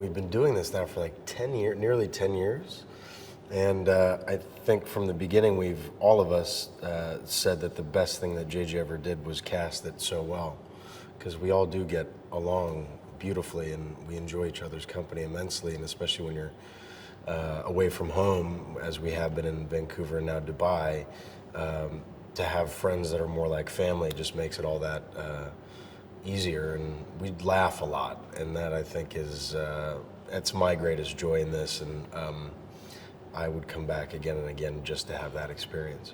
We've been doing this now for like 10 years, nearly 10 years. And I think from the beginning, all of us said that the best thing that JJ ever did was cast it so well. Because we all do get along beautifully and we enjoy each other's company immensely. And especially when you're away from home, as we have been in Vancouver and now Dubai, to have friends that are more like family just makes it all that easier, and we laugh a lot, and that I think is that's my greatest joy in this, and I would come back again and again just to have that experience.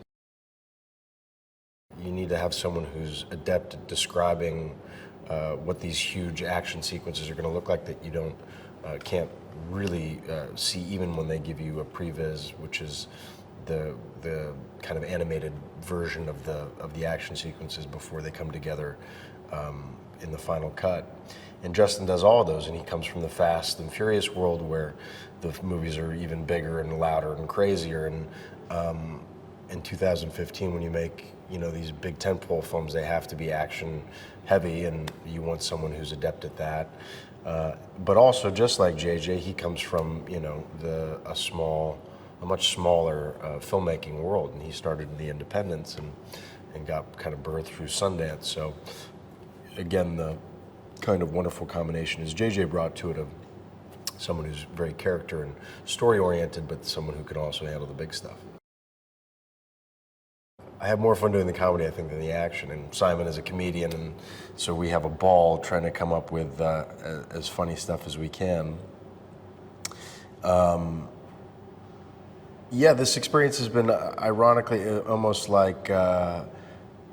You need to have someone who's adept at describing what these huge action sequences are going to look like that you can't really see even when they give you a previs, which is the kind of animated version of the action sequences before they come together in the final cut. And Justin does all of those, and he comes from the Fast and Furious world where the movies are even bigger and louder and crazier. And in 2015, when you make these big tentpole films, they have to be action heavy, and you want someone who's adept at that. But also, just like JJ, he comes from a much smaller filmmaking world, and he started in the independents and got kind of birthed through Sundance. So again, the kind of wonderful combination is JJ brought to it someone who's very character and story oriented, but someone who can also handle the big stuff. I have more fun doing the comedy, I think, than the action, and Simon is a comedian, and so we have a ball trying to come up with as funny stuff as we can. Yeah, this experience has been ironically almost like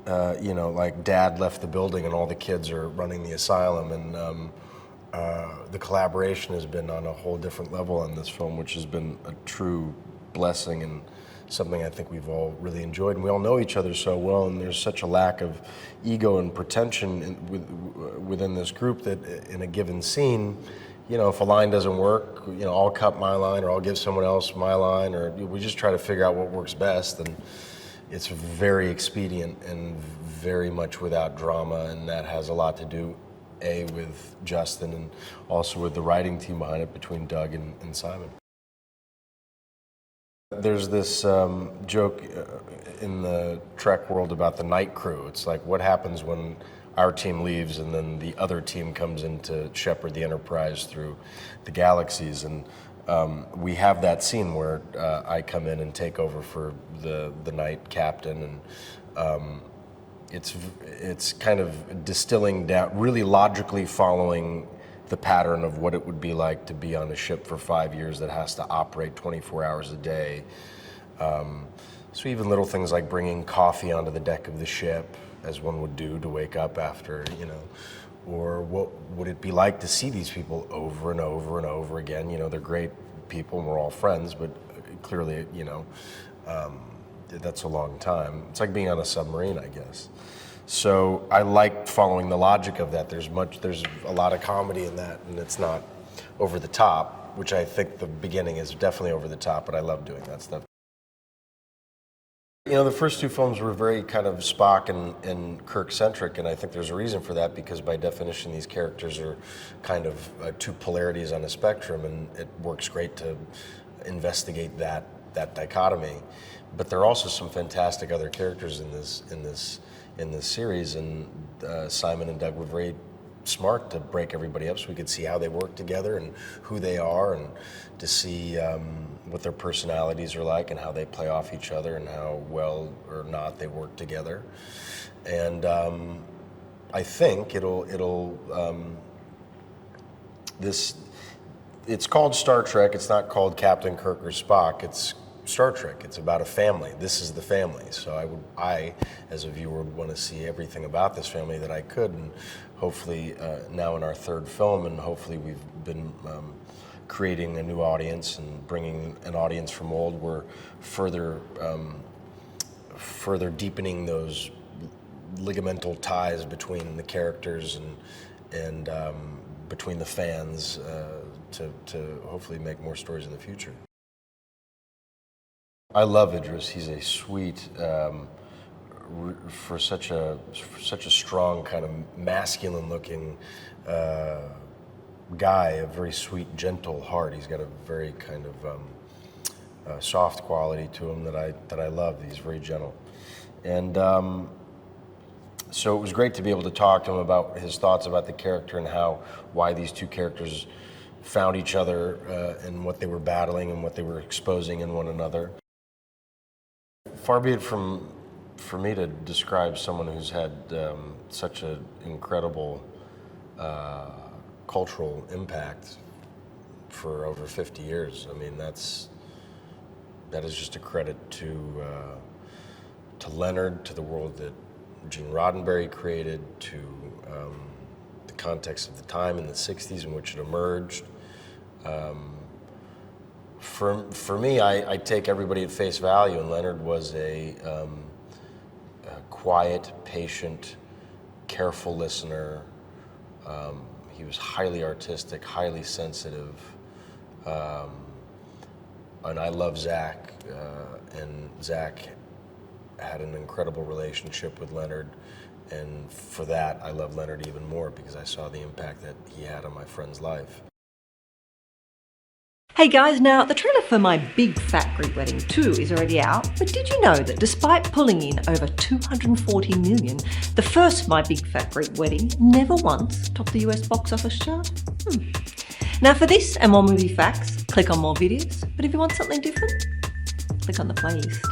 like Dad left the building and all the kids are running the asylum, and the collaboration has been on a whole different level on this film, which has been a true blessing and something I think we've all really enjoyed. And we all know each other so well, and there's such a lack of ego and pretension within this group that in a given scene, if a line doesn't work, I'll cut my line or I'll give someone else my line, or we just try to figure out what works best. And it's very expedient and very much without drama, and that has a lot to do, with Justin and also with the writing team behind it between Doug and Simon. There's this joke in the Trek world about the night crew. It's like, what happens when our team leaves and then the other team comes in to shepherd the Enterprise through the galaxies? And we have that scene where I come in and take over for the night captain, and it's kind of distilling down, really logically following the pattern of what it would be like to be on a ship for 5 years that has to operate 24 hours a day. So even little things like bringing coffee onto the deck of the ship, as one would do to wake up after, or what would it be like to see these people over and over and over again? They're great people and we're all friends, but clearly, that's a long time. It's like being on a submarine, I guess. So I like following the logic of that. There's a lot of comedy in that, and it's not over the top, which I think the beginning is definitely over the top, but I love doing that stuff. The first two films were very kind of Spock and Kirk-centric, and I think there's a reason for that, because by definition these characters are kind of two polarities on a spectrum, and it works great to investigate that dichotomy. But there are also some fantastic other characters in this series, and Simon and Doug were very smart to break everybody up so we could see how they work together and who they are, and to see what their personalities are like and how they play off each other and how well or not they work together. And I think it's called Star Trek. It's not called Captain Kirk or Spock. It's Star Trek. It's about a family. This is the family. So I, as a viewer, would want to see everything about this family that I could, and hopefully now in our third film, and hopefully we've been creating a new audience and bringing an audience from old. We're further deepening those ligamental ties between the characters and between the fans to hopefully make more stories in the future. I love Idris. He's a sweet, for such a strong kind of masculine-looking guy, a very sweet, gentle heart. He's got a very kind of soft quality to him that I love. He's very gentle. And so it was great to be able to talk to him about his thoughts about the character and why these two characters found each other and what they were battling and what they were exposing in one another. Far be it for me to describe someone who's had such an incredible cultural impact for over 50 years. I mean, that is just a credit to Leonard, to the world that Gene Roddenberry created, to the context of the time in the 60s in which it emerged. For me, I take everybody at face value, and Leonard was a quiet, patient, careful listener. He was highly artistic, highly sensitive. And I love Zach, and Zach had an incredible relationship with Leonard, and for that I love Leonard even more because I saw the impact that he had on my friend's life. Hey guys, now the trailer for my Big Fat Greek Wedding 2 is already out, but did you know that despite pulling in over 240 million, the first My Big Fat Greek Wedding never once topped the US box office chart? Now for this and more movie facts, click on more videos, but if you want something different, click on the playlist.